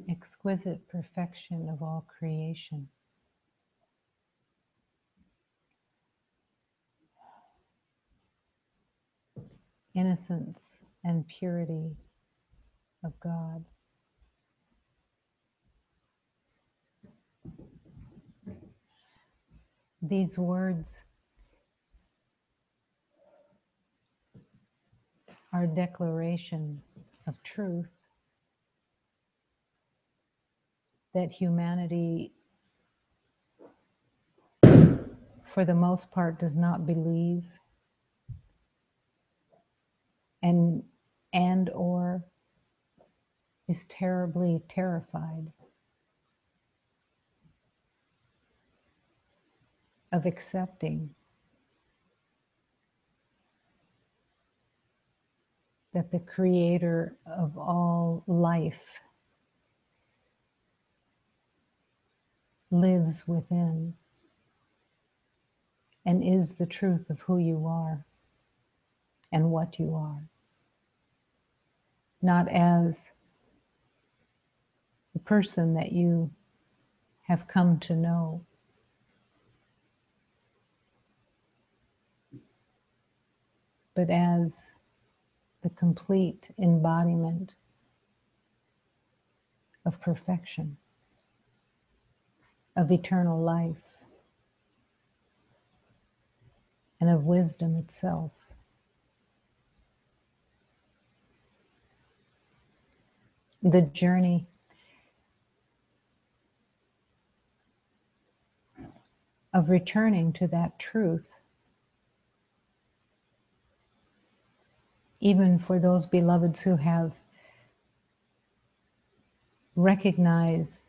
exquisite perfection of all creation. Innocence and purity of God. These words are a declaration of truth that humanity, for the most part, does not believe and or is terribly terrified of accepting that the creator of all life lives within and is the truth of who you are and what you are. Not as the person that you have come to know, but as the complete embodiment of perfection, of eternal life, and of wisdom itself. The journey of returning to that truth, even for those beloveds who have recognized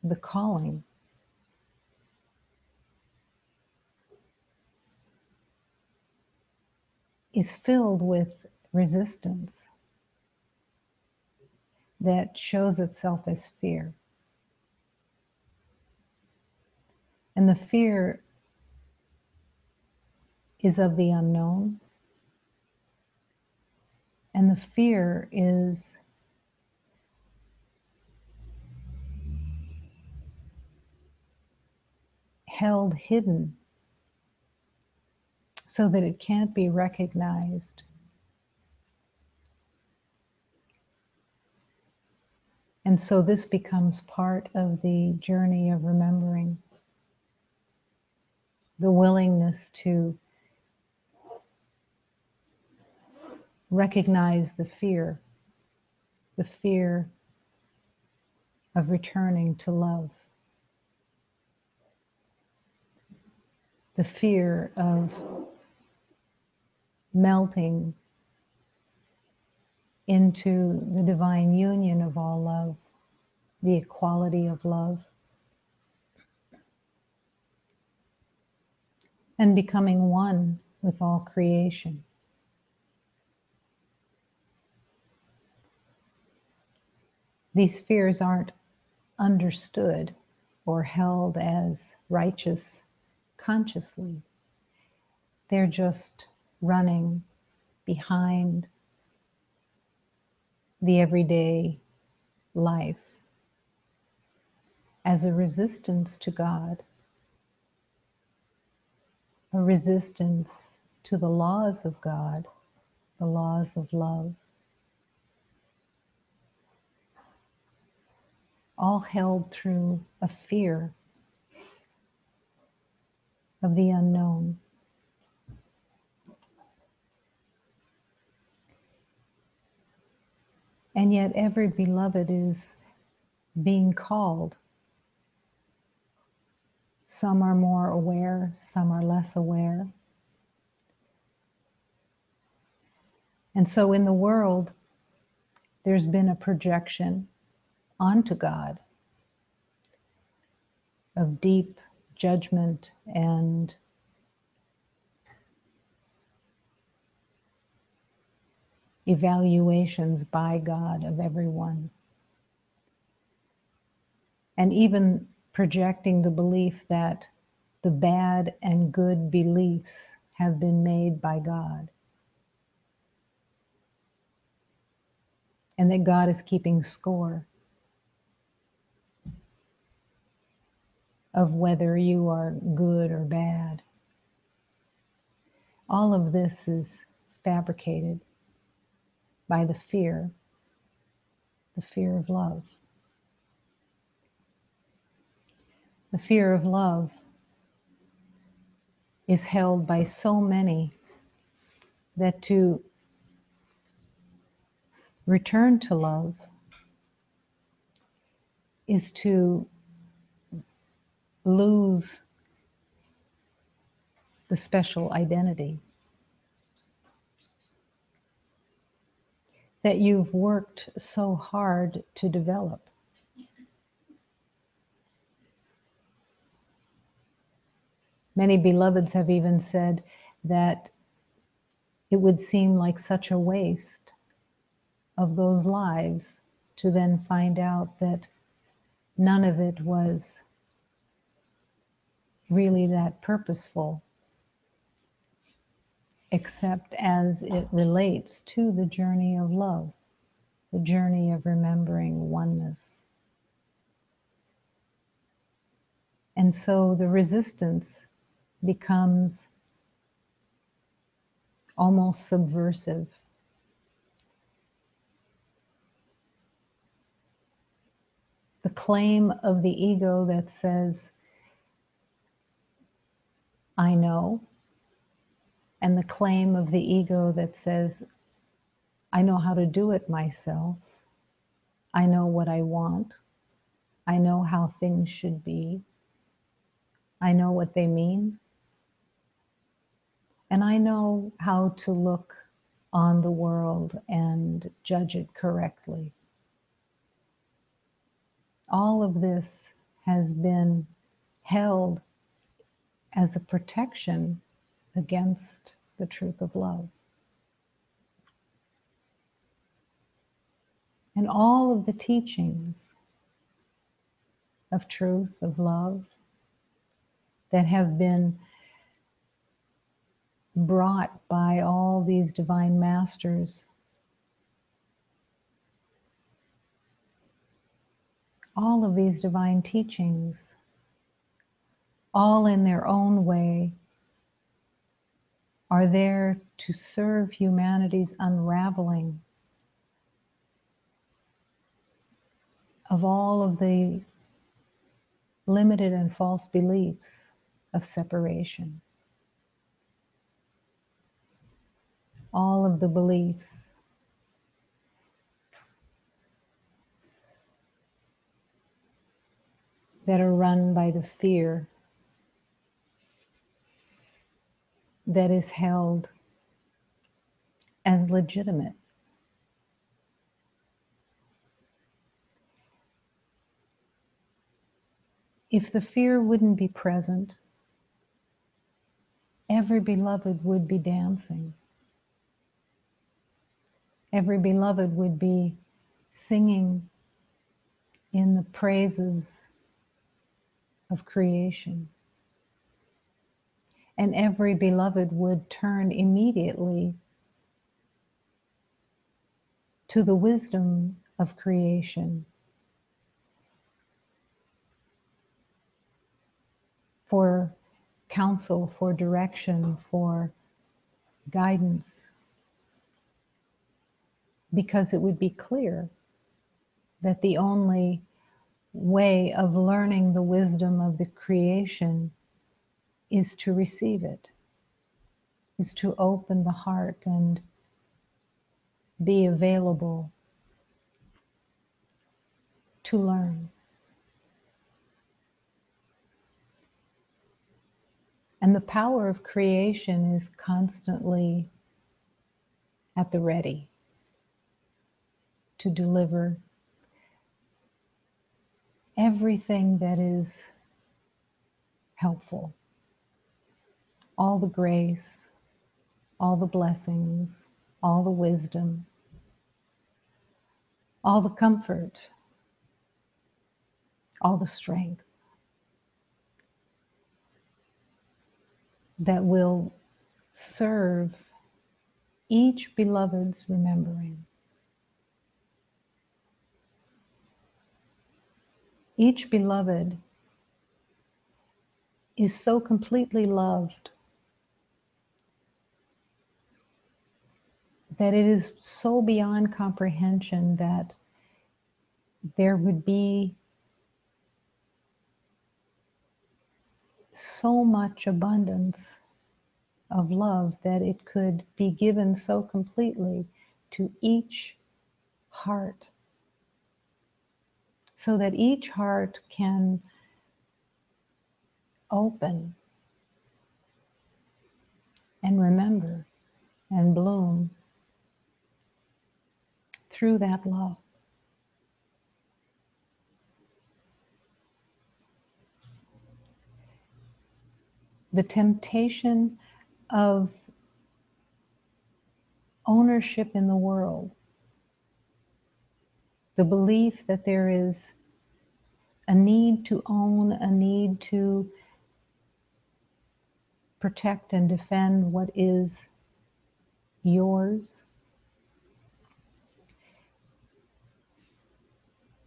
the calling, is filled with resistance that shows itself as fear. And the fear is of the unknown, and the fear is held hidden so that it can't be recognized. And so this becomes part of the journey of remembering, the willingness to recognize the fear of returning to love, the fear of melting into the divine union of all love, the equality of love, and becoming one with all creation. These fears aren't understood or held as righteous consciously. They're just running behind the everyday life as a resistance to God, a resistance to the laws of God, the laws of love, all held through a fear of the unknown. And yet every beloved is being called. Some are more aware, some are less aware. And so in the world, there's been a projection onto God of deep judgment and evaluations by God of everyone. And even projecting the belief that the bad and good beliefs have been made by God, and that God is keeping score of whether you are good or bad. All of this is fabricated by the fear of love. The fear of love is held by so many that to return to love is to lose the special identity that you've worked so hard to develop. Many beloveds have even said that it would seem like such a waste of those lives to then find out that none of it was really that purposeful, except as it relates to the journey of love, the journey of remembering oneness. And so the resistance becomes almost subversive. The claim of the ego that says, I know, and the claim of the ego that says, I know how to do it myself. I know what I want. I know how things should be. I know what they mean. And I know how to look on the world and judge it correctly. All of this has been held as a protection against the truth of love. And all of the teachings of truth, of love, that have been brought by all these divine masters, all of these divine teachings, all in their own way, are there to serve humanity's unraveling of all of the limited and false beliefs of separation. All of the beliefs that are run by the fear that is held as legitimate. If the fear wouldn't be present, every beloved would be dancing. Every beloved would be singing in the praises of creation. And every beloved would turn immediately to the wisdom of creation for counsel, for direction, for guidance, because it would be clear that the only way of learning the wisdom of the creation is to receive it, is to open the heart and be available to learn. And the power of creation is constantly at the ready to deliver everything that is helpful, all the grace, all the blessings, all the wisdom, all the comfort, all the strength that will serve each beloved's remembering. Each beloved is so completely loved that it is so beyond comprehension that there would be so much abundance of love that it could be given so completely to each heart, so that each heart can open and remember and bloom through that love. The temptation of ownership in the world, the belief that there is a need to own, a need to protect and defend what is yours,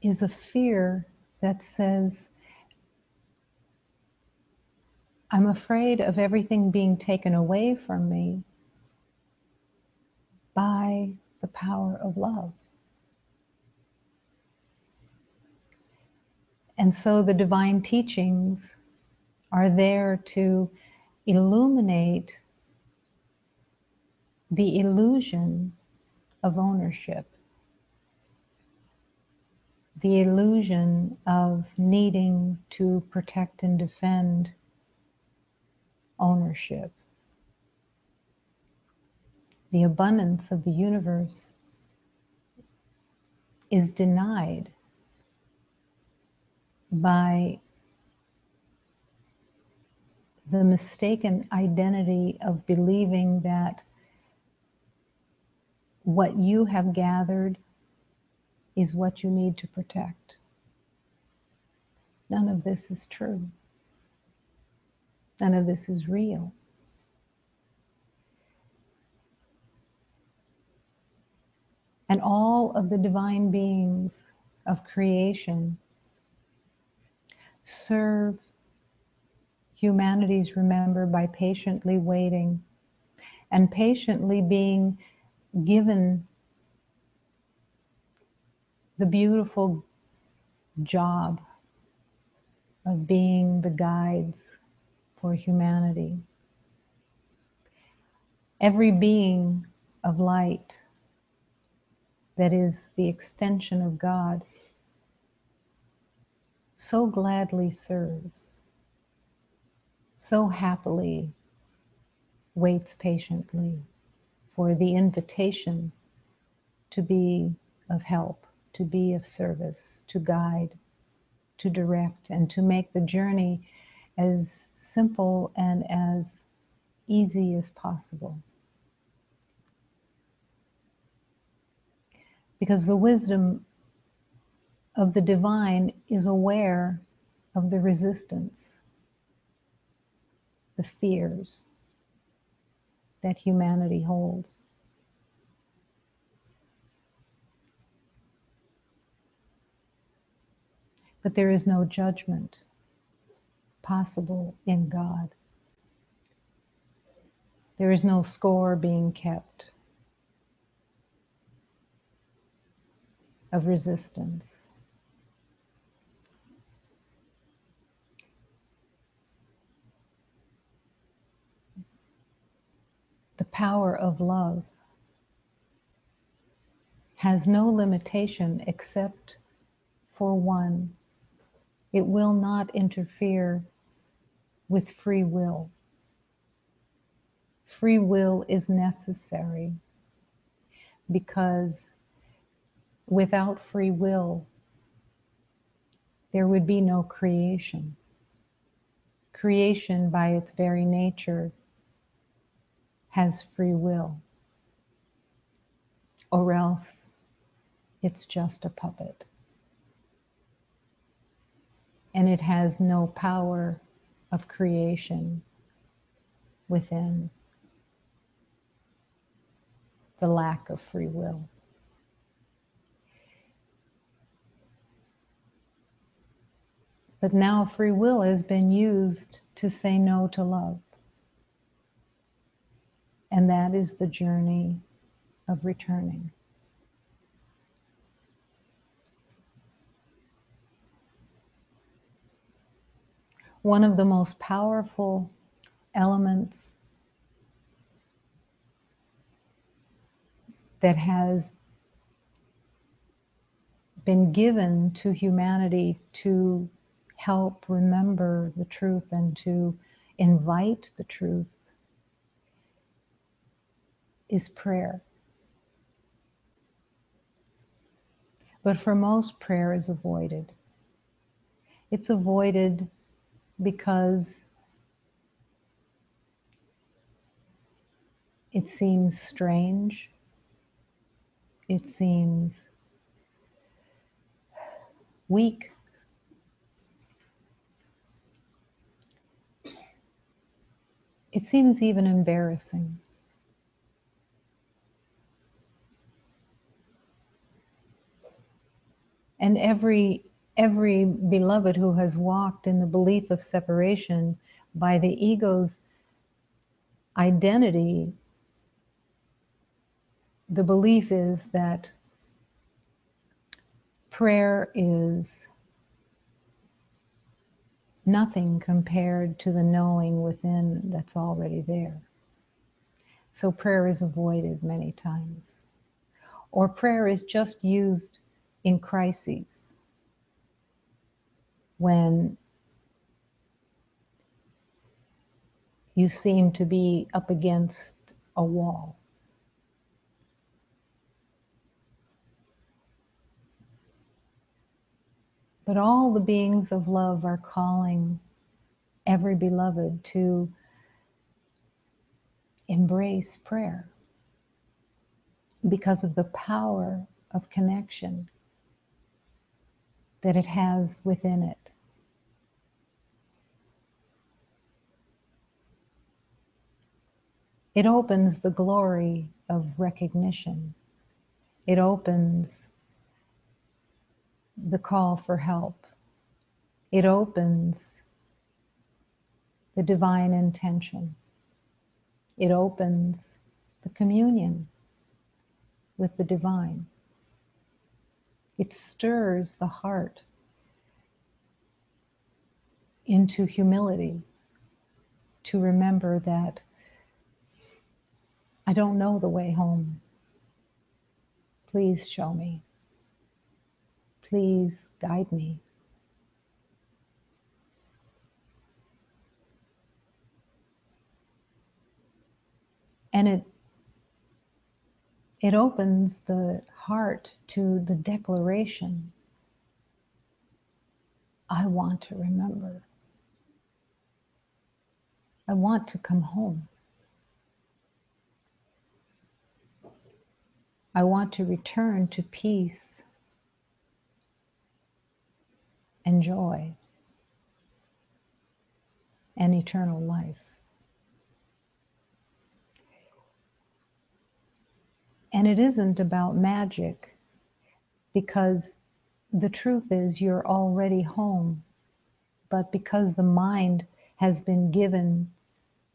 is a fear that says, I'm afraid of everything being taken away from me by the power of love. And so the divine teachings are there to illuminate the illusion of ownership, the illusion of needing to protect and defend ownership. The abundance of the universe is denied by the mistaken identity of believing that what you have gathered is what you need to protect. None of this is true. None of this is real. And all of the divine beings of creation serve humanity's remember by patiently waiting and patiently being given the beautiful job of being the guides for humanity. Every being of light that is the extension of God so gladly serves, so happily waits patiently for the invitation to be of help, to be of service, to guide, to direct, and to make the journey as simple and as easy as possible. Because the wisdom of the divine is aware of the resistance, the fears that humanity holds. But there is no judgment possible in God. There is no score being kept of resistance. The power of love has no limitation except for one. It will not interfere with free will. Free will is necessary because without free will, there would be no creation. Creation, by its very nature, has free will, or else it's just a puppet. And it has no power of creation within the lack of free will. But now free will has been used to say no to love. And that is the journey of returning. One of the most powerful elements that has been given to humanity to help remember the truth and to invite the truth is prayer. But for most, prayer is avoided. It's avoided because it seems strange. It seems weak. It seems even embarrassing. And every beloved who has walked in the belief of separation by the ego's identity, the belief is that prayer is nothing compared to the knowing within that's already there. So prayer is avoided many times. Or prayer is just used in crises, when you seem to be up against a wall. But all the beings of love are calling every beloved to embrace prayer because of the power of connection that it has within it. It opens the glory of recognition. It opens the call for help. It opens the divine intention. It opens the communion with the divine. It stirs the heart into humility to remember that I don't know the way home. Please show me. Please guide me. And it opens the heart to the declaration, I want to remember. I want to come home. I want to return to peace and joy and eternal life. And it isn't about magic, because the truth is you're already home. But because the mind has been given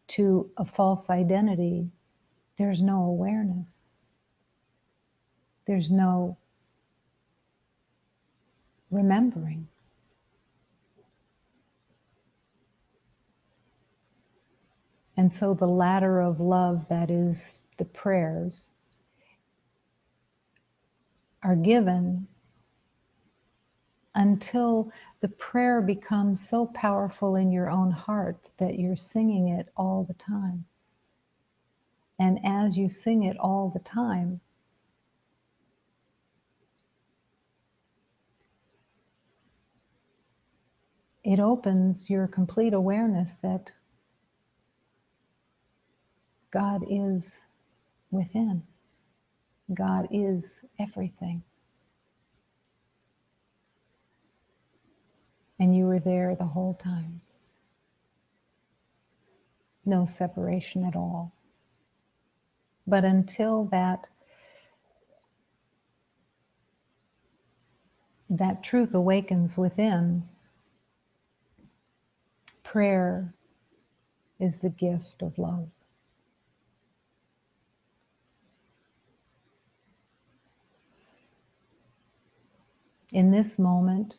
to a false identity, there's no awareness. There's no remembering. And so the ladder of love, that is the prayers, are given until the prayer becomes so powerful in your own heart that you're singing it all the time. And as you sing it all the time, it opens your complete awareness that God is within. God is everything. And you were there the whole time. No separation at all. But until that truth awakens within, prayer is the gift of love. In this moment,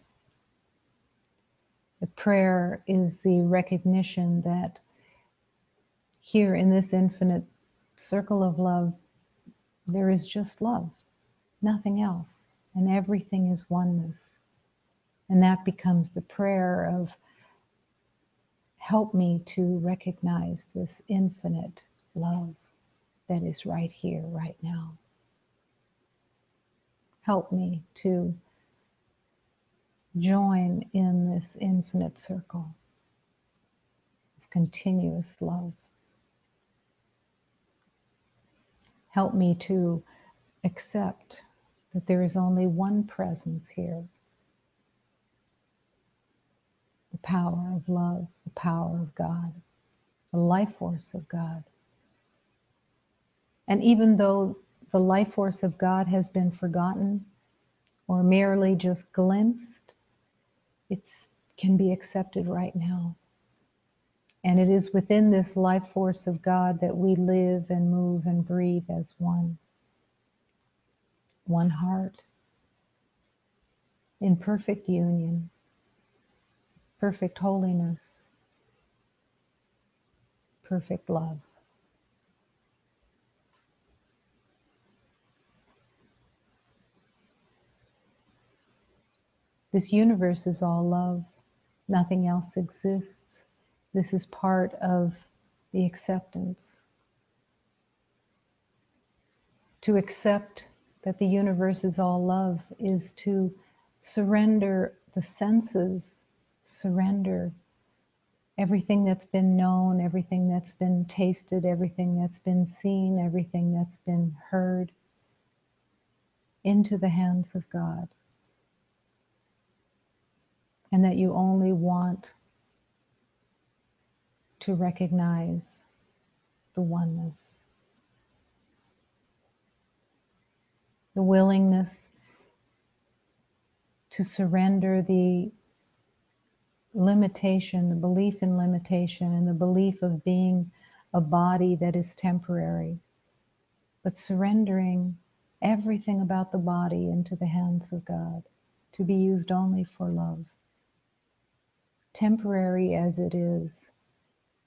the prayer is the recognition that here in this infinite circle of love, there is just love, nothing else, and everything is oneness. And that becomes the prayer of, help me to recognize this infinite love that is right here, right now. Help me to join in this infinite circle of continuous love. Help me to accept that there is only one presence here. The power of love, the power of God, the life force of God. And even though the life force of God has been forgotten or merely just glimpsed, it can be accepted right now. And it is within this life force of God that we live and move and breathe as one. One heart, in perfect union, perfect holiness, perfect love. This universe is all love. Nothing else exists. This is part of the acceptance. To accept that the universe is all love is to surrender the senses, surrender everything that's been known, everything that's been tasted, everything that's been seen, everything that's been heard, into the hands of God. And that you only want to recognize the oneness. The willingness to surrender the limitation, the belief in limitation, and the belief of being a body that is temporary, but surrendering everything about the body into the hands of God to be used only for love. Temporary as it is,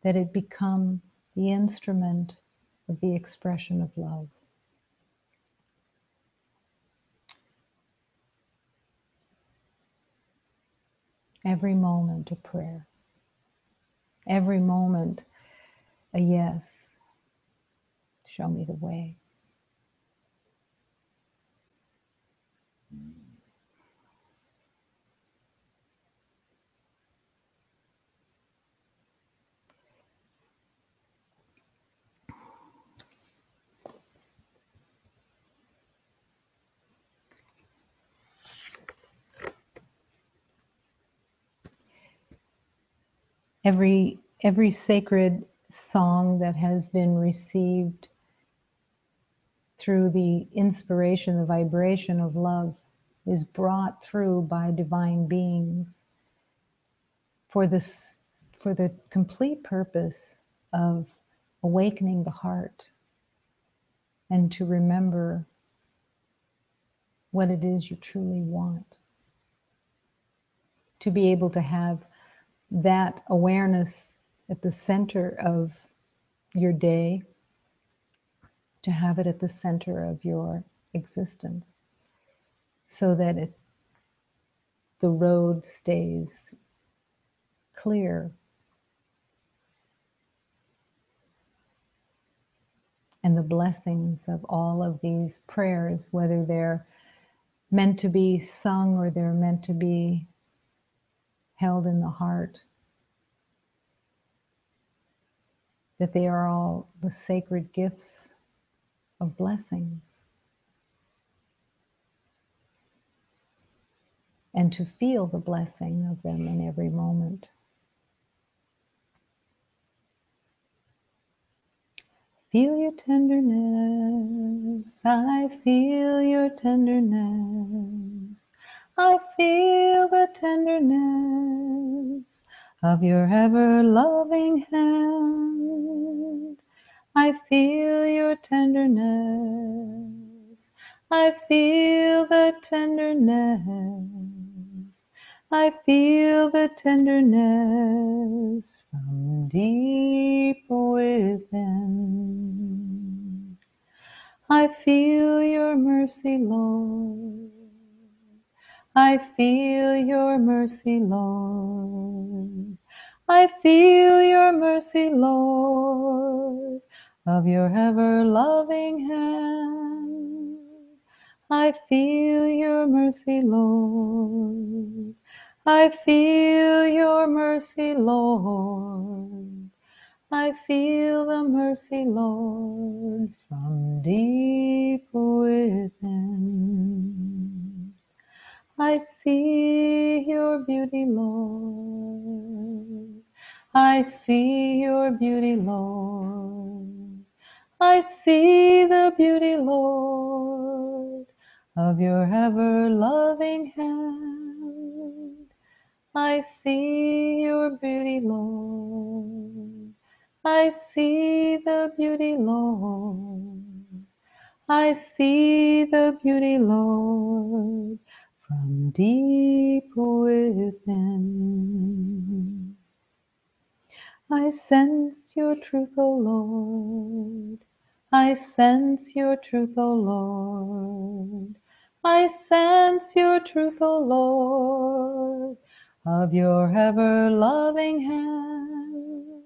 that it become the instrument of the expression of love. Every moment a prayer. Every moment a yes. Show me the way. Every sacred song that has been received through the inspiration, the vibration of love, is brought through by divine beings for the complete purpose of awakening the heart and to remember what it is you truly want. To be able to have that awareness at the center of your day, to have it at the center of your existence, so that the road stays clear and the blessings of all of these prayers, whether they're meant to be sung or they're meant to be held in the heart, that they are all the sacred gifts of blessings. And to feel the blessing of them in every moment. Feel your tenderness, I feel your tenderness. I feel the tenderness of your ever-loving hand. I feel your tenderness. I feel the tenderness. I feel the tenderness from deep within. I feel your mercy, Lord. I feel your mercy, Lord. I feel your mercy, Lord, of your ever-loving hand. I feel your mercy, Lord. I feel your mercy, Lord. I feel the mercy, Lord, from deep within. I see your beauty, Lord. I see your beauty, Lord. I see the beauty, Lord, of your ever-loving hand. I see your beauty, Lord. I see the beauty, Lord. I see the beauty, Lord, from deep within. I sense your truth, O Lord. I sense your truth, O Lord. I sense your truth, O Lord, of your ever-loving hand.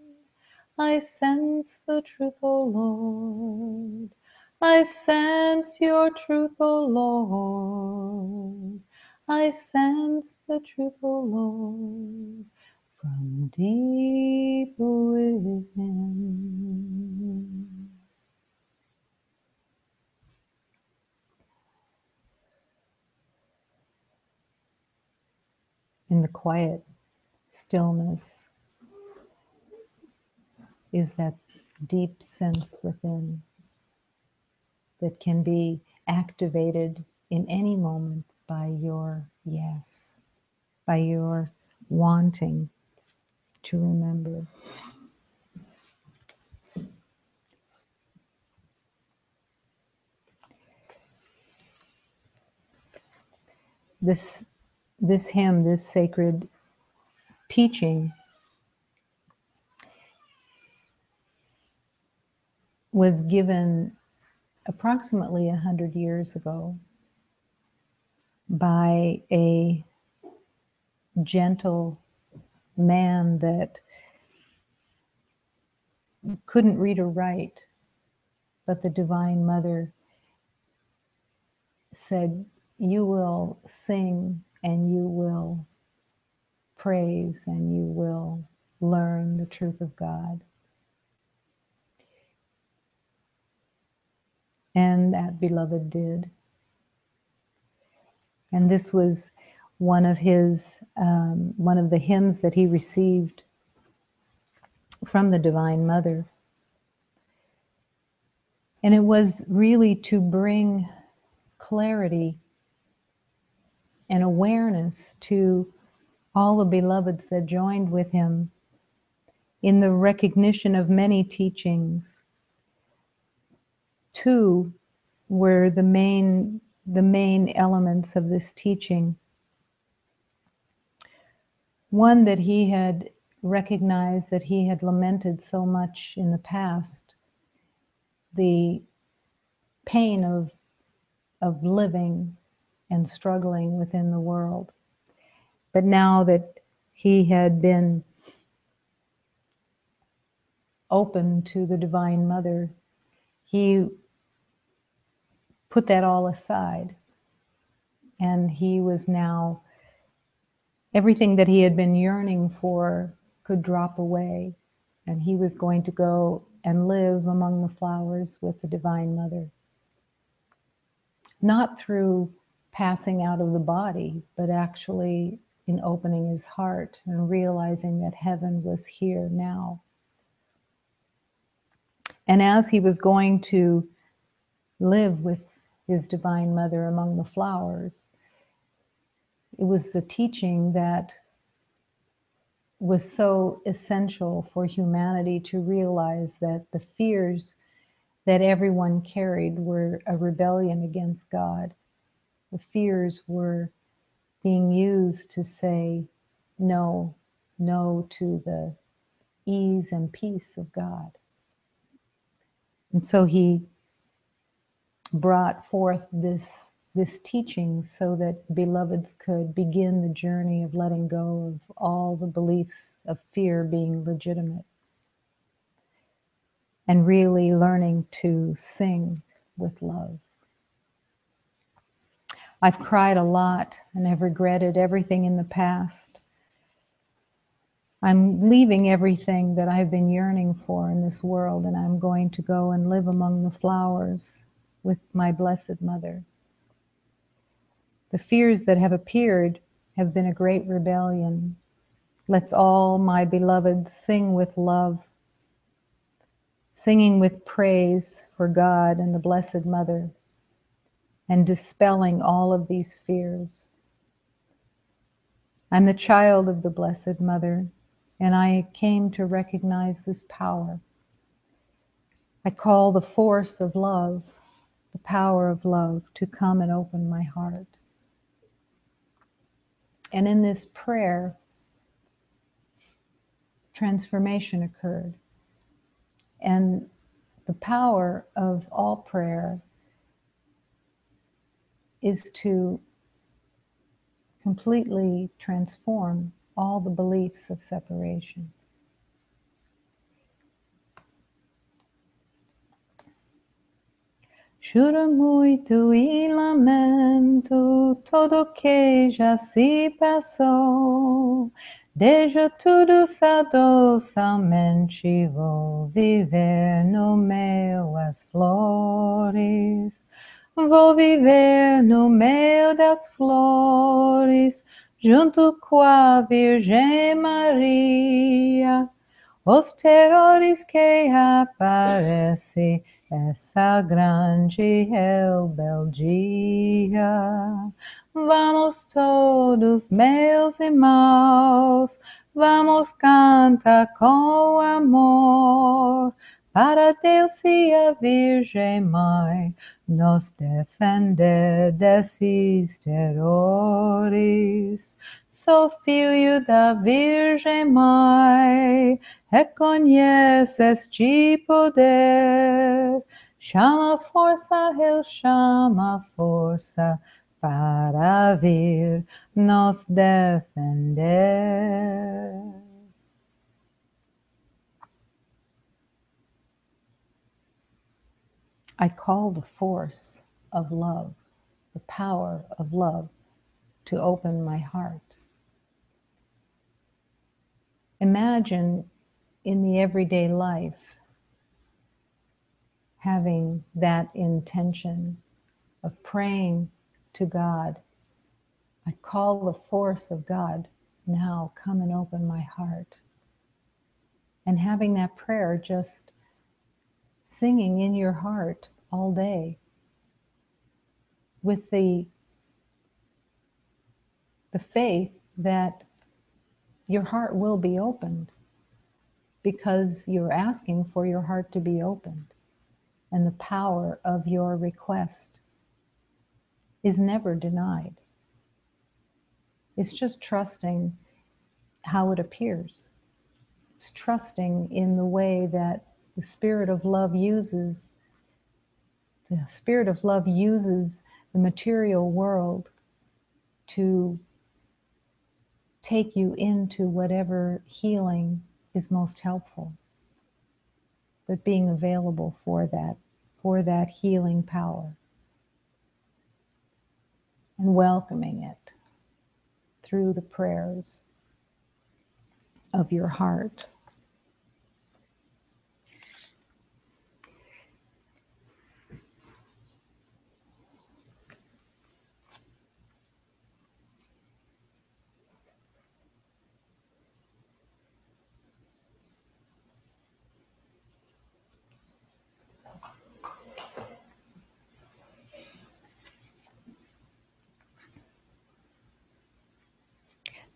I sense the truth, O Lord. I sense your truth, O Lord. I sense the truth, O Lord, from deep within. In the quiet stillness is that deep sense within that can be activated in any moment by your yes, by your wanting to remember. This hymn, this sacred teaching was given approximately 100 years ago by a gentle man that couldn't read or write, but the Divine Mother said, you will sing and you will praise and you will learn the truth of God. And that beloved did. And this was one of his, one of the hymns that he received from the Divine Mother. And it was really to bring clarity and awareness to all the beloveds that joined with him in the recognition of many teachings. Two were the main elements of this teaching. One, that he had recognized that he had lamented so much in the past, the pain of living and struggling within the world. But now that he had been open to the Divine Mother, he put that all aside. And he was now, everything that he had been yearning for could drop away. And he was going to go and live among the flowers with the Divine Mother. Not through passing out of the body, but actually in opening his heart and realizing that heaven was here now. And as he was going to live with his Divine Mother among the flowers, it was the teaching that was so essential for humanity to realize that the fears that everyone carried were a rebellion against God. The fears were being used to say no, no to the ease and peace of God. And so he brought forth this teaching so that beloveds could begin the journey of letting go of all the beliefs of fear being legitimate and really learning to sing with love. I've cried a lot and I've regretted everything in the past. I'm leaving everything that I've been yearning for in this world, and I'm going to go and live among the flowers with my Blessed Mother. The fears that have appeared have been a great rebellion. Let's all, my beloveds, sing with love, singing with praise for God and the Blessed Mother, and dispelling all of these fears. I'm the child of the Blessed Mother, and I came to recognize this power. I call the force of love, the power of love, to come and open my heart. And in this prayer, transformation occurred. And the power of all prayer is to completely transform all the beliefs of separation. Juro muito e lamento tudo que já se passou. Deixo tudo só somente vou viver no meio das flores. Vou viver no meio das flores, junto com a Virgem Maria. Os terrores que aparecem, essa grande rebeldia. Vamos todos, meus irmãos, vamos cantar com amor, para Deus e a Virgem Mãe nos defender desses terrores. Sou filho da Virgem Mãe, reconhece este poder. Chama a força, eu chamo a força para vir nos defender. I call the force of love, the power of love, to open my heart. Imagine in the everyday life having that intention of praying to God. I call the force of God, now come and open my heart. And having that prayer just singing in your heart all day with the faith that your heart will be opened because you're asking for your heart to be opened. And the power of your request is never denied. It's just trusting how it appears. It's trusting in the way that the Spirit of love uses the material world to take you into whatever healing is most helpful, but being available for that healing power and welcoming it through the prayers of your heart.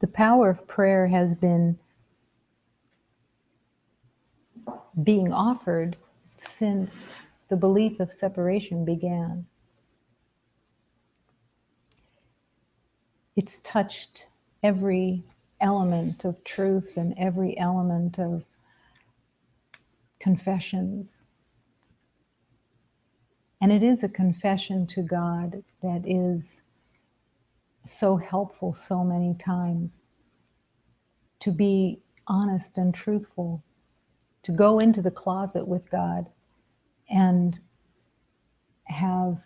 The power of prayer has been being offered since the belief of separation began. It's touched every element of truth and every element of confessions. And it is a confession to God that is so helpful so many times, to be honest and truthful, to go into the closet with God and have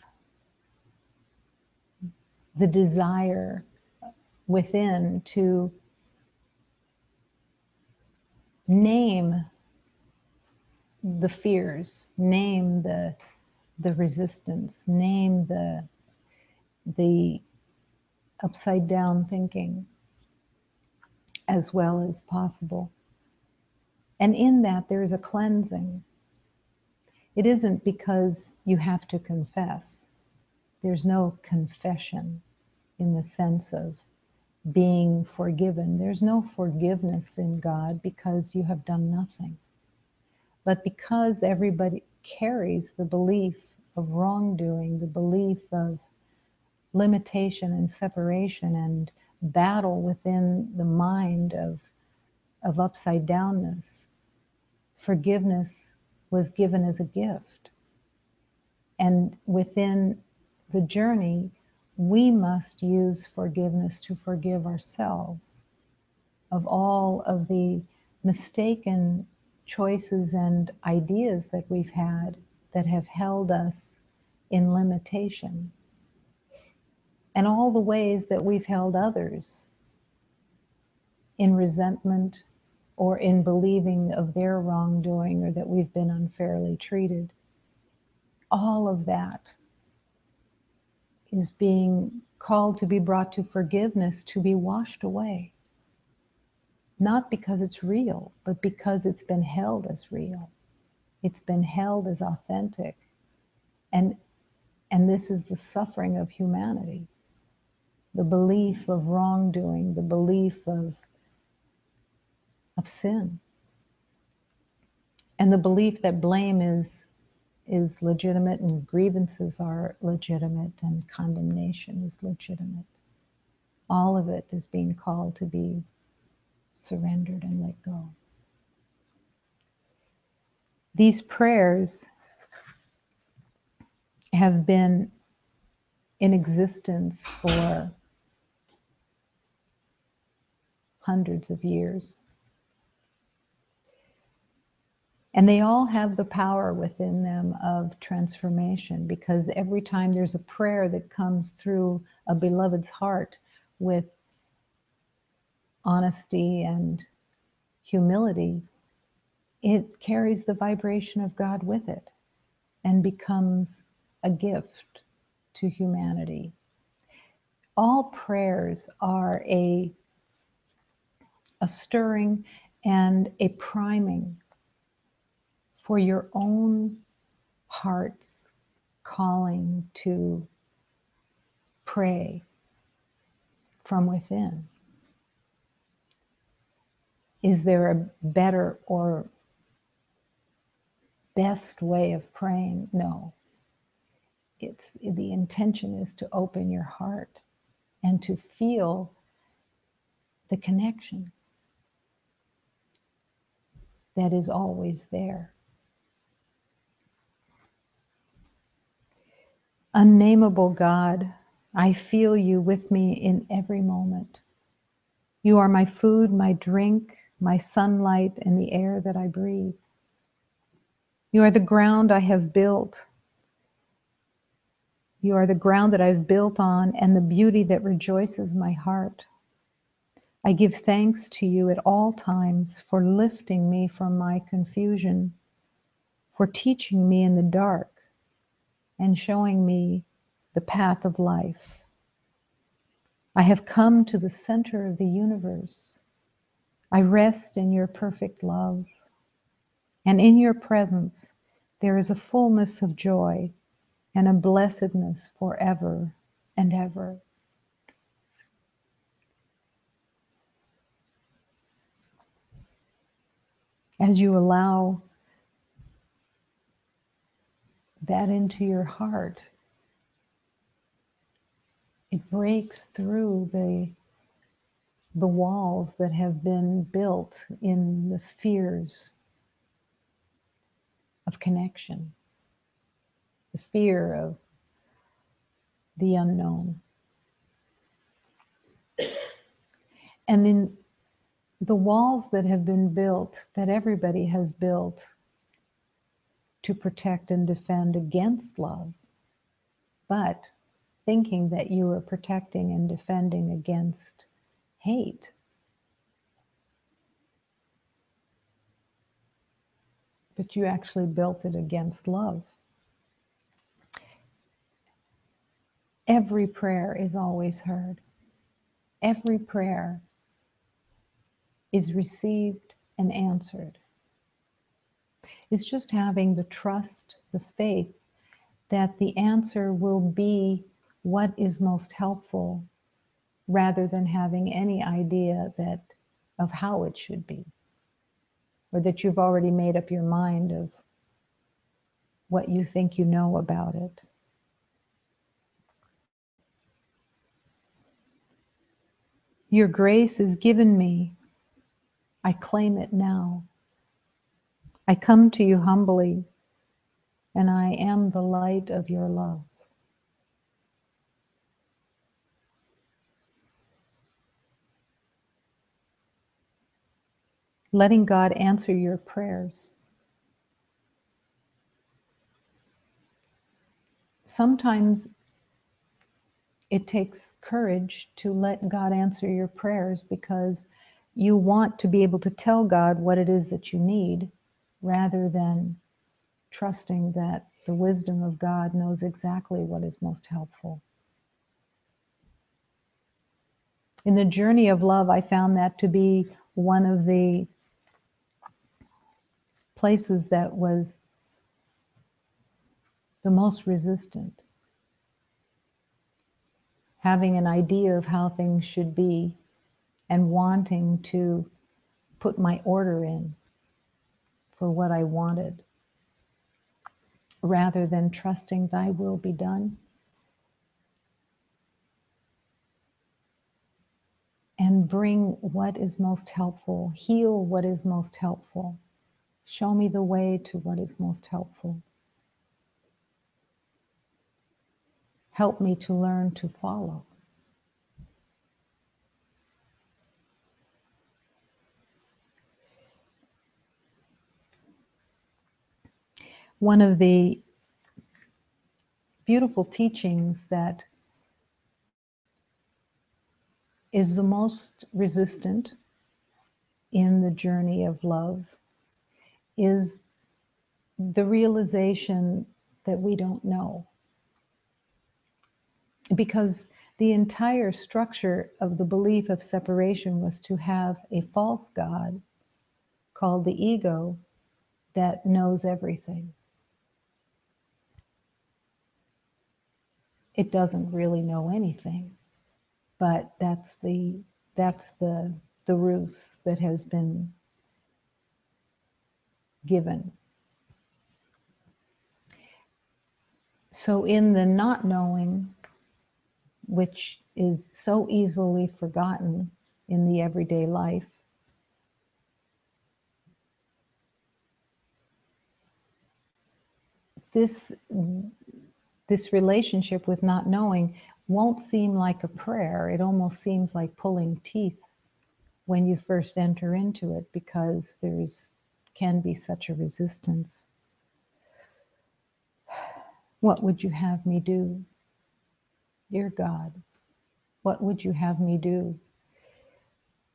the desire within to name the fears, name the resistance, name the upside down thinking as well as possible. And in that, there is a cleansing. It isn't because you have to confess. There's no confession in the sense of being forgiven. There's no forgiveness in God because you have done nothing. But because everybody carries the belief of wrongdoing, the belief of limitation and separation and battle within the mind of upside downness, forgiveness was given as a gift. And within the journey, we must use forgiveness to forgive ourselves of all of the mistaken choices and ideas that we've had that have held us in limitation, and all the ways that we've held others in resentment or in believing of their wrongdoing or that we've been unfairly treated. All of that is being called to be brought to forgiveness, to be washed away. Not because it's real, but because it's been held as real. It's been held as authentic. And this is the suffering of humanity. The belief of wrongdoing, the belief of sin. And the belief that blame is legitimate and grievances are legitimate and condemnation is legitimate. All of it is being called to be surrendered and let go. These prayers have been in existence for hundreds of years. And they all have the power within them of transformation, because every time there's a prayer that comes through a beloved's heart with honesty and humility, it carries the vibration of God with it and becomes a gift to humanity. All prayers are a stirring and a priming for your own heart's calling to pray from within. Is there a better or best way of praying? No. It's the intention is to open your heart and to feel the connection that is always there. Unnameable God, I feel you with me in every moment. You are my food, my drink, my sunlight, and the air that I breathe. You are the ground I have built. You are the ground that I've built on and the beauty that rejoices my heart. I give thanks to you at all times for lifting me from my confusion, for teaching me in the dark and showing me the path of life. I have come to the center of the universe. I rest in your perfect love, and in your presence there is a fullness of joy and a blessedness forever and ever. As you allow that into your heart, it breaks through the walls that have been built in the fears of connection, the fear of the unknown. And in the walls that have been built, that everybody has built to protect and defend against love, but thinking that you are protecting and defending against hate. But you actually built it against love. Every prayer is always heard. Every prayer is received and answered. It's just having the trust, the faith that the answer will be what is most helpful, rather than having any idea of how it should be, or that you've already made up your mind of what you think you know about it. Your grace is given me. I claim it now. I come to you humbly, and I am the light of your love. Letting God answer your prayers. Sometimes it takes courage to let God answer your prayers because you want to be able to tell God what it is that you need, rather than trusting that the wisdom of God knows exactly what is most helpful. In the journey of love, I found that to be one of the places that was the most resistant. Having an idea of how things should be and wanting to put my order in for what I wanted, rather than trusting thy will be done and bring what is most helpful, heal what is most helpful, show me the way to what is most helpful. Help me to learn to follow. One of the beautiful teachings that is the most resistant in the journey of love is the realization that we don't know. Because the entire structure of the belief of separation was to have a false God called the ego that knows everything. It doesn't really know anything, but that's the ruse that has been given. So in the not knowing, which is so easily forgotten in the everyday life, this relationship with not knowing won't seem like a prayer. It almost seems like pulling teeth when you first enter into it, because can be such a resistance. What would you have me do? Dear God, what would you have me do?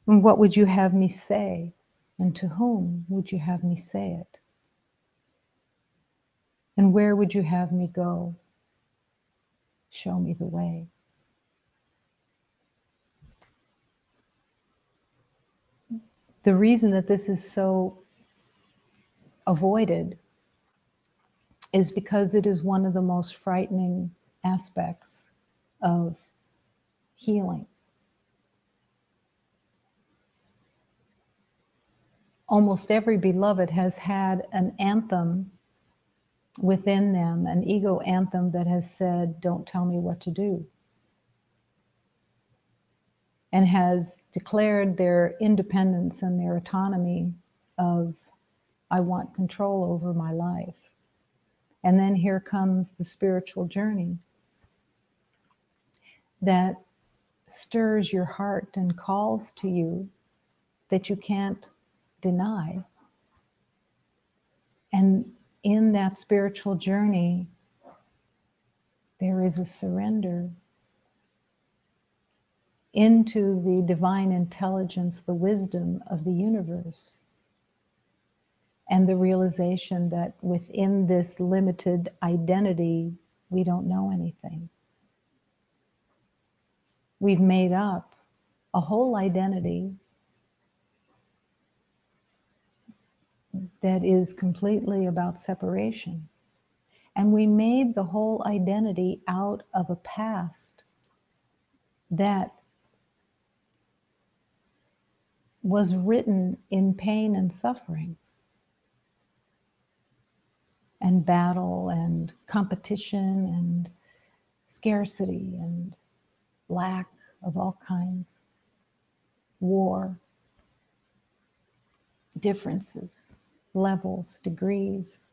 And what would you have me say? And to whom would you have me say it? And where would you have me go? Show me the way. The reason that this is so avoided is because it is one of the most frightening aspects of healing. Almost every beloved has had an anthem within them an ego anthem that has said, don't tell me what to do, and has declared their independence and their autonomy of, I want control over my life. And then here comes the spiritual journey that stirs your heart and calls to you that you can't deny. And in that spiritual journey, there is a surrender into the divine intelligence, the wisdom of the universe, and the realization that within this limited identity, we don't know anything. We've made up a whole identity that is completely about separation. And we made the whole identity out of a past that was written in pain and suffering and battle and competition and scarcity and lack of all kinds, war, differences, levels, degrees,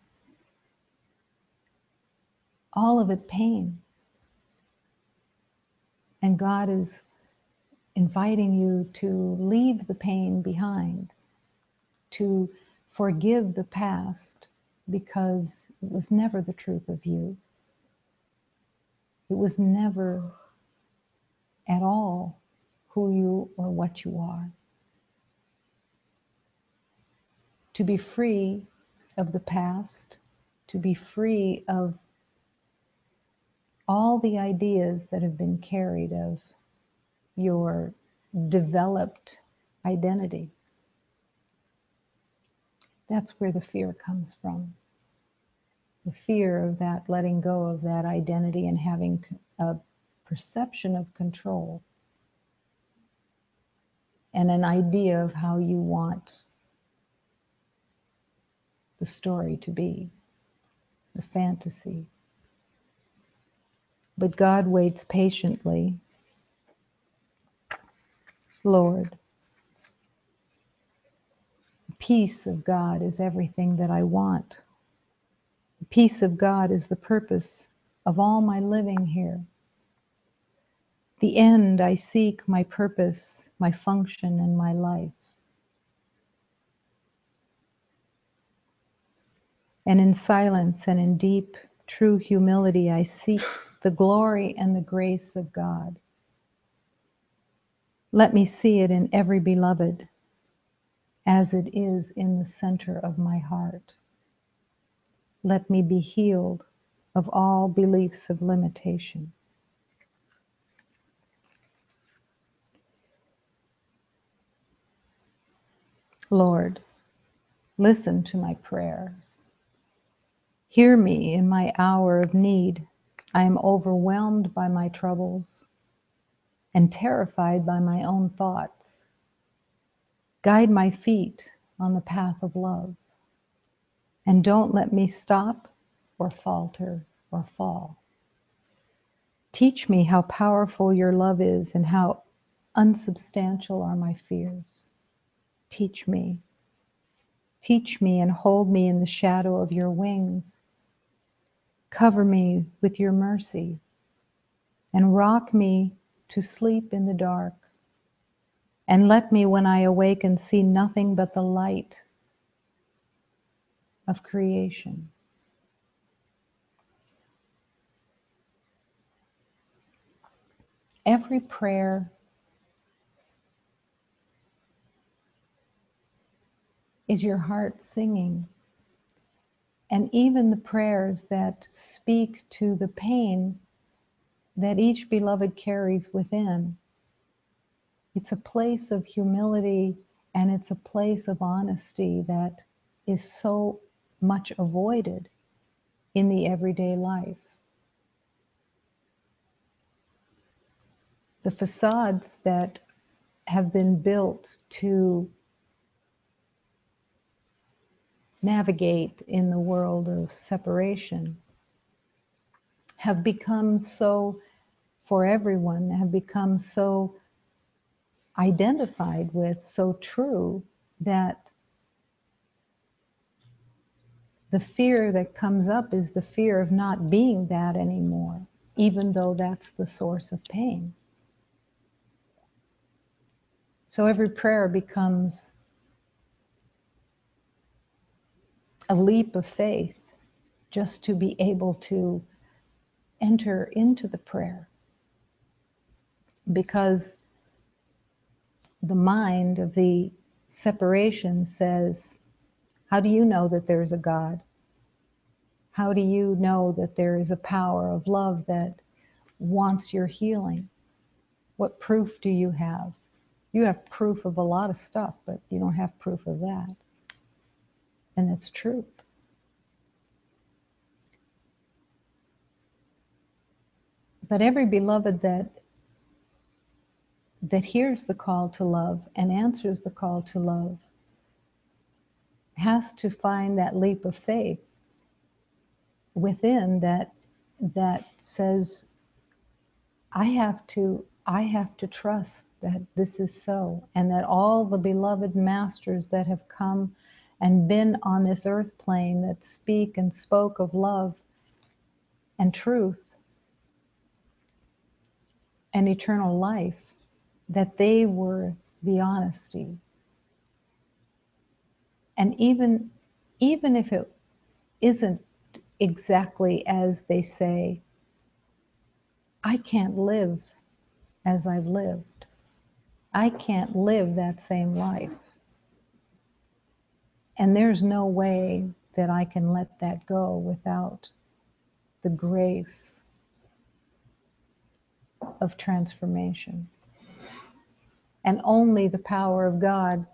all of it pain. And God is inviting you to leave the pain behind, to forgive the past, because it was never the truth of you. It was never at all who you or what you are. To be free of the past, to be free of all the ideas that have been carried of your developed identity. That's where the fear comes from. The fear of that, letting go of that identity and having a perception of control and an idea of how you want the story to be, the fantasy. But God waits patiently. Lord, the peace of God is everything that I want. The peace of God is the purpose of all my living here. The end I seek, my purpose, my function, and my life. And in silence and in deep, true humility, I seek the glory and the grace of God. Let me see it in every beloved, as it is in the center of my heart. Let me be healed of all beliefs of limitation. Lord, listen to my prayers. Hear me in my hour of need. I am overwhelmed by my troubles and terrified by my own thoughts. Guide my feet on the path of love, and don't let me stop or falter or fall. Teach me how powerful your love is and how unsubstantial are my fears. Teach me. Teach me and hold me in the shadow of your wings. Cover me with your mercy and rock me to sleep in the dark. And let me, when I awaken, see nothing but the light of creation. Every prayer is your heart singing. And even the prayers that speak to the pain that each beloved carries within, it's a place of humility and it's a place of honesty that is so much avoided in the everyday life. The facades that have been built to navigate in the world of separation have become so, for everyone, have become so identified with, so true, that the fear that comes up is the fear of not being that anymore, even though that's the source of pain. So every prayer becomes a leap of faith just to be able to enter into the prayer. Because the mind of the separation says, how do you know that there is a God? How do you know that there is a power of love that wants your healing? What proof do you have? You have proof of a lot of stuff, but you don't have proof of that. And it's true. But every beloved that hears the call to love and answers the call to love has to find that leap of faith within that says, I have to trust that this is so, and that all the beloved masters that have come and been on this earth plane that speak and spoke of love and truth and eternal life, that they were the honesty. And even if it isn't exactly as they say, I can't live as I've lived. I can't live that same life. And there's no way that I can let that go without the grace of transformation. And only the power of God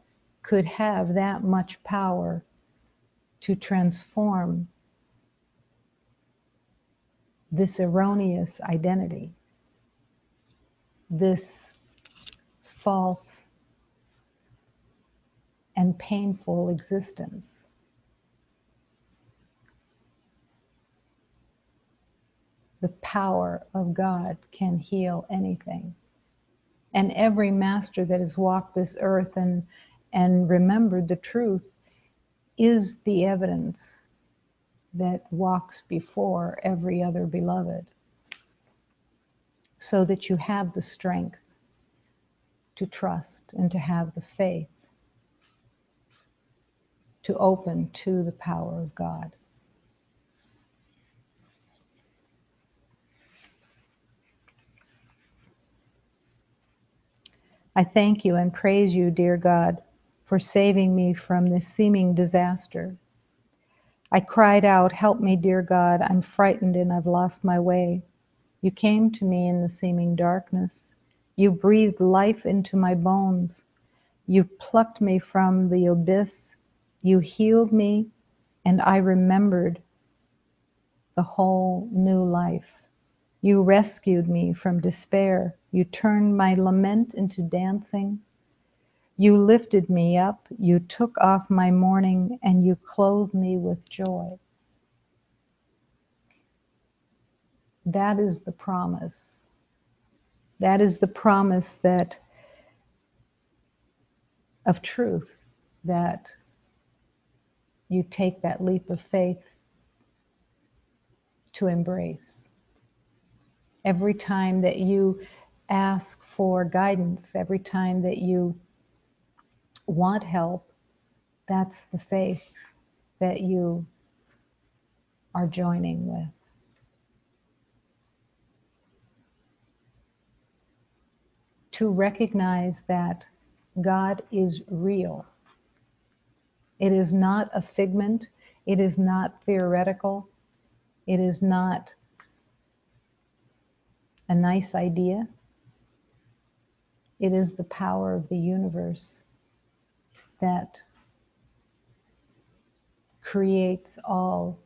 could have that much power to transform this erroneous identity, this false and painful existence. The power of God can heal anything. And every master that has walked this earth and remembered the truth is the evidence that walks before every other beloved, so that you have the strength to trust and to have the faith to open to the power of God. I thank you and praise you, dear God, for saving me from this seeming disaster. I cried out, help me, dear God, I'm frightened and I've lost my way. You came to me in the seeming darkness. You breathed life into my bones. You plucked me from the abyss. You healed me, and I remembered the whole new life. You rescued me from despair. You turned my lament into dancing. You lifted me up. You took off my mourning, and you clothed me with joy. That is the promise. That is the promise that of truth, that you take that leap of faith to embrace. Every time that you ask for guidance, every time that you want help, that's the faith that you are joining with. To recognize that God is real. It is not a figment. It is not theoretical. It is not a nice idea. It is the power of the universe that creates all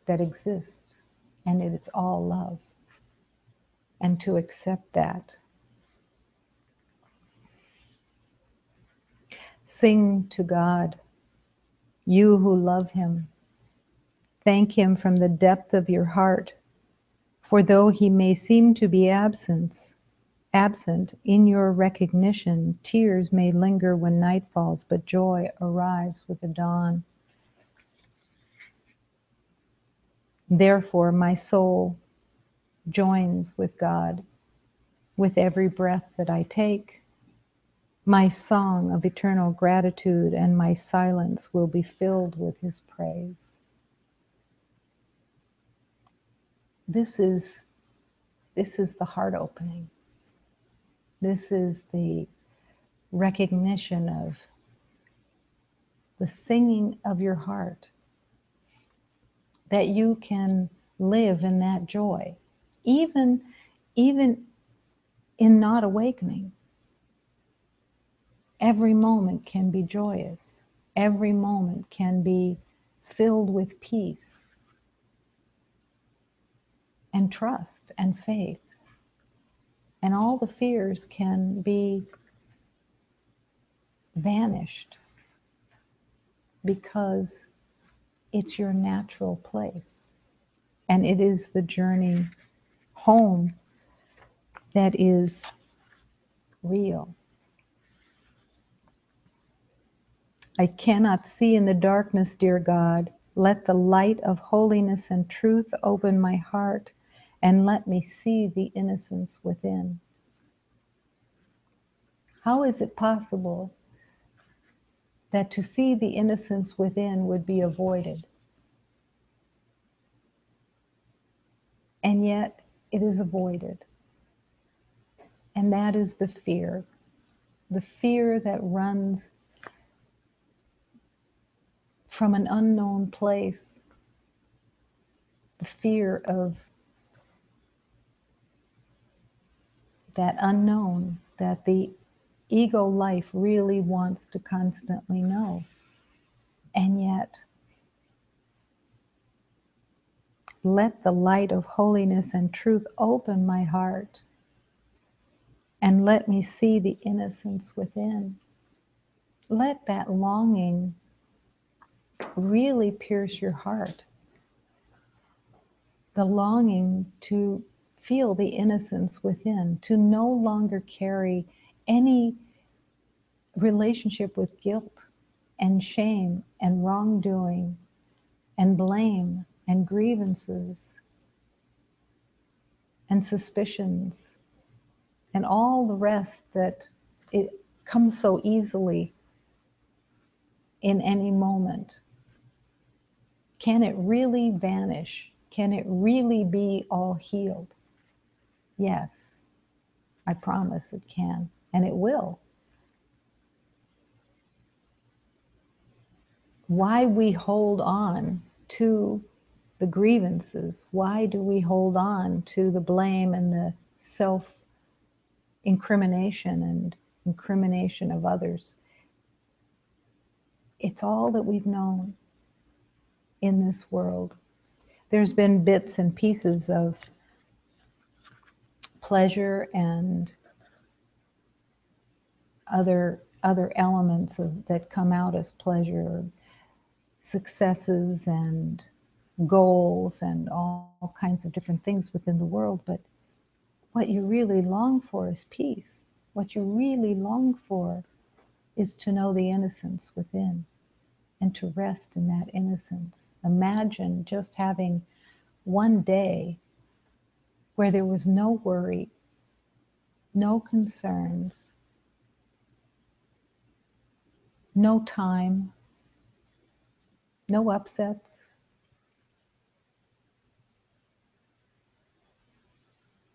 that exists, and it's all love. And to accept that. Sing to God You who love him, thank him from the depth of your heart, for though he may seem to be absent in your recognition, tears may linger when night falls, but joy arrives with the dawn. Therefore, my soul joins with God with every breath that I take. My song of eternal gratitude and my silence will be filled with his praise. This is the heart opening. This is the recognition of the singing of your heart, that you can live in that joy, even in not awakening. Every moment can be joyous. Every moment can be filled with peace and trust and faith. And all the fears can be vanished because it's your natural place. And it is the journey home that is real. I cannot see in the darkness, dear God. Let the light of holiness and truth open my heart and let me see the innocence within. How is it possible that to see the innocence within would be avoided? And yet it is avoided. And that is the fear that runs from an unknown place, the fear of that unknown that the ego life really wants to constantly know. And yet, let the light of holiness and truth open my heart and let me see the innocence within. Let that longing really pierce your heart. The longing to feel the innocence within, to no longer carry any relationship with guilt and shame and wrongdoing and blame and grievances and suspicions and all the rest that it comes so easily in any moment. Can it really vanish? Can it really be all healed? Yes, I promise it can, and it will. Why we hold on to the grievances? Why do we hold on to the blame and the self-incrimination and incrimination of others? It's all that we've known in this world. There's been bits and pieces of pleasure and other elements that come out as pleasure, successes and goals and all kinds of different things within the world. But what you really long for is peace. What you really long for is to know the innocence within and to rest in that innocence. Imagine just having one day where there was no worry, no concerns, no time, no upsets,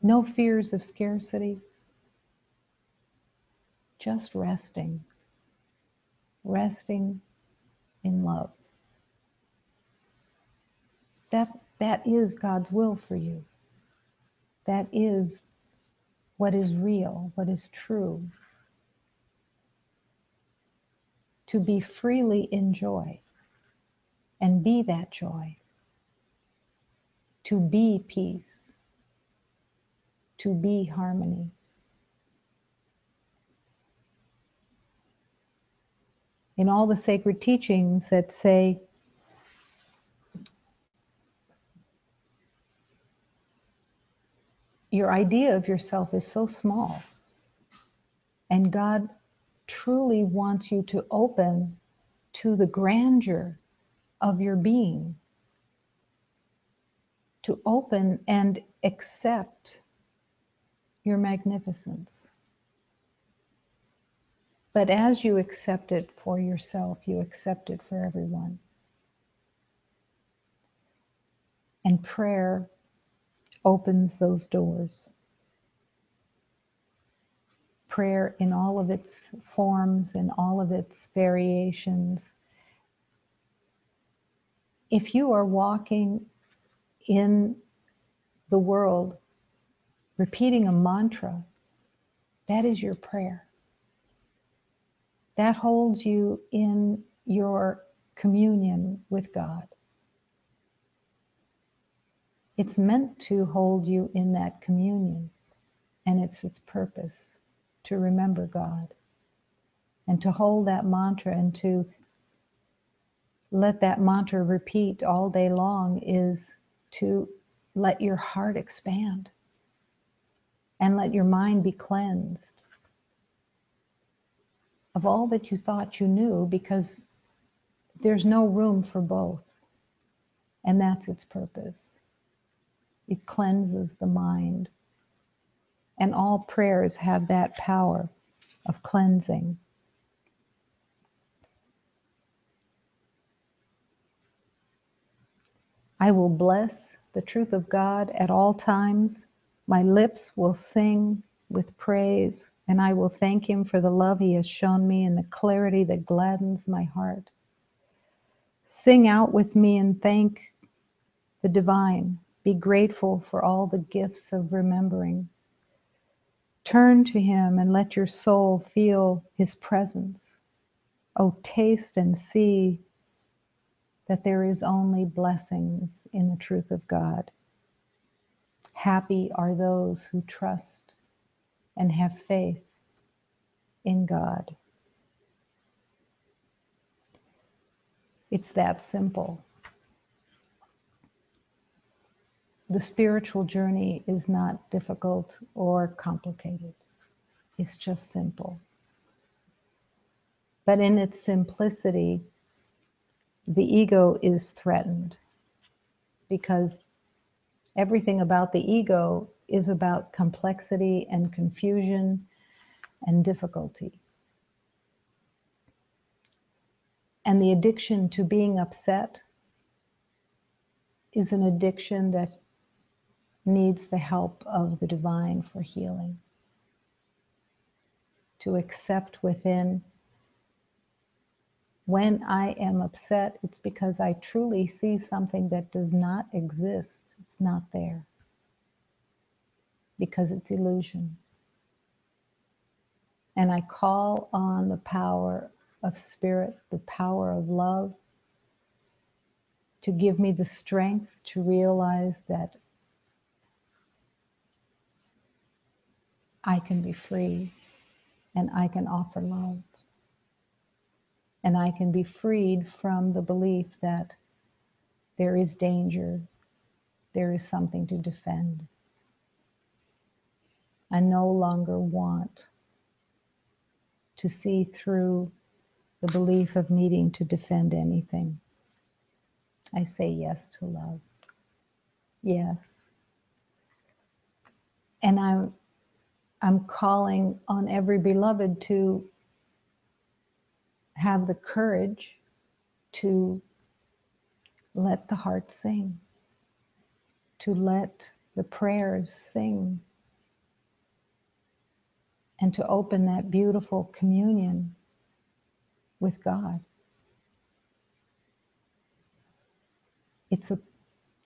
no fears of scarcity, just resting in love. That is God's will for you. That is what is real, what is true. To be freely in joy and be that joy. To be peace. To be harmony. In all the sacred teachings that say, your idea of yourself is so small, and God truly wants you to open to the grandeur of your being, to open and accept your magnificence. But as you accept it for yourself, you accept it for everyone. And prayer opens those doors. Prayer in all of its forms and all of its variations. If you are walking in the world repeating a mantra, that is your prayer. That holds you in your communion with God. It's meant to hold you in that communion, and it's its purpose to remember God and to hold that mantra and to let that mantra repeat all day long is to let your heart expand and let your mind be cleansed of all that you thought you knew, because there's no room for both. And that's its purpose. It cleanses the mind. And all prayers have that power of cleansing. I will bless the truth of God at all times. My lips will sing with praise, and I will thank him for the love he has shown me and the clarity that gladdens my heart. Sing out with me and thank the divine. Be grateful for all the gifts of remembering. Turn to him and let your soul feel his presence. Oh, taste and see that there is only blessings in the truth of God. Happy are those who trust and have faith in God. It's that simple. The spiritual journey is not difficult or complicated. It's just simple. But in its simplicity, the ego is threatened, because everything about the ego is about complexity and confusion and difficulty. And the addiction to being upset is an addiction that needs the help of the divine for healing. To accept within, when I am upset, it's because I truly see something that does not exist. It's not there. Because it's illusion. And I call on the power of spirit, the power of love, to give me the strength to realize that I can be free and I can offer love. And I can be freed from the belief that there is danger, there is something to defend. I no longer want to see through the belief of needing to defend anything. I say yes to love. Yes. And I'm calling on every beloved to have the courage to let the heart sing, to let the prayers sing, and to open that beautiful communion with God. It's an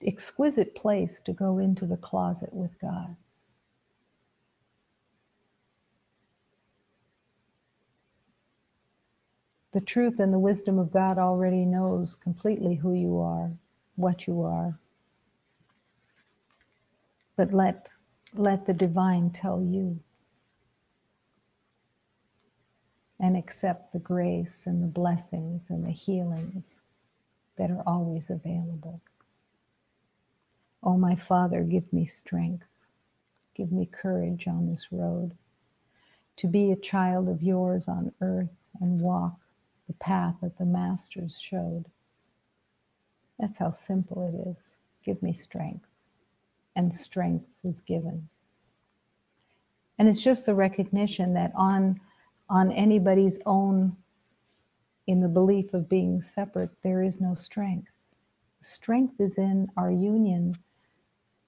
exquisite place to go into the closet with God. The truth and the wisdom of God already knows completely who you are, what you are. But let the divine tell you. and accept the grace and the blessings and the healings that are always available. Oh, my Father, give me strength. Give me courage on this road to be a child of yours on earth and walk the path that the Masters showed. That's how simple it is. Give me strength. And strength is given. And it's just the recognition that on anybody's own, in the belief of being separate, there is no strength. Strength is in our union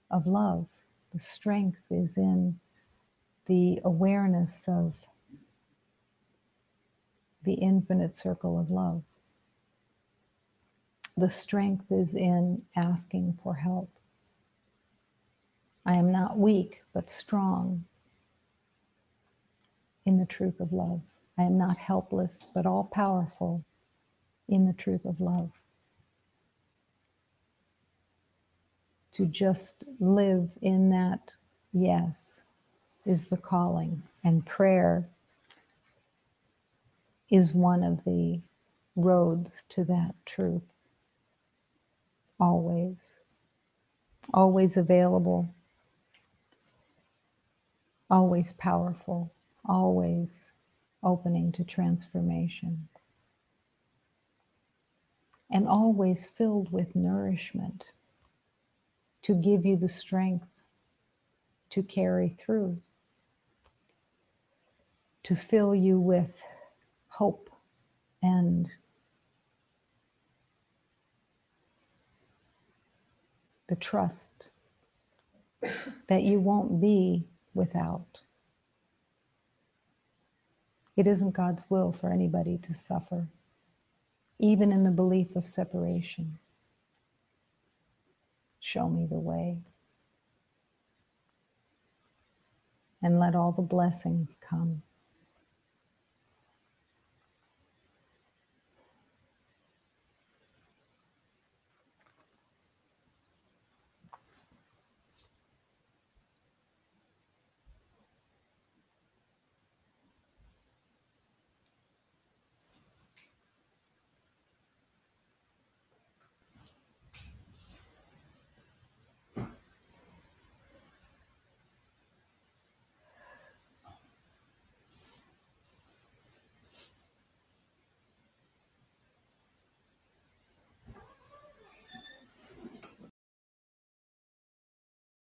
of love. The strength is in the awareness of the infinite circle of love. The strength is in asking for help. I am not weak, but strong in the truth of love. I am not helpless, but all-powerful in the truth of love. To just live in that yes is the calling, and prayer is one of the roads to that truth. Always. Always available. Always powerful. Always opening to transformation. And always filled with nourishment to give you the strength to carry through, to fill you with hope and the trust that you won't be without. It isn't God's will for anybody to suffer, even in the belief of separation. Show me the way. And let all the blessings come.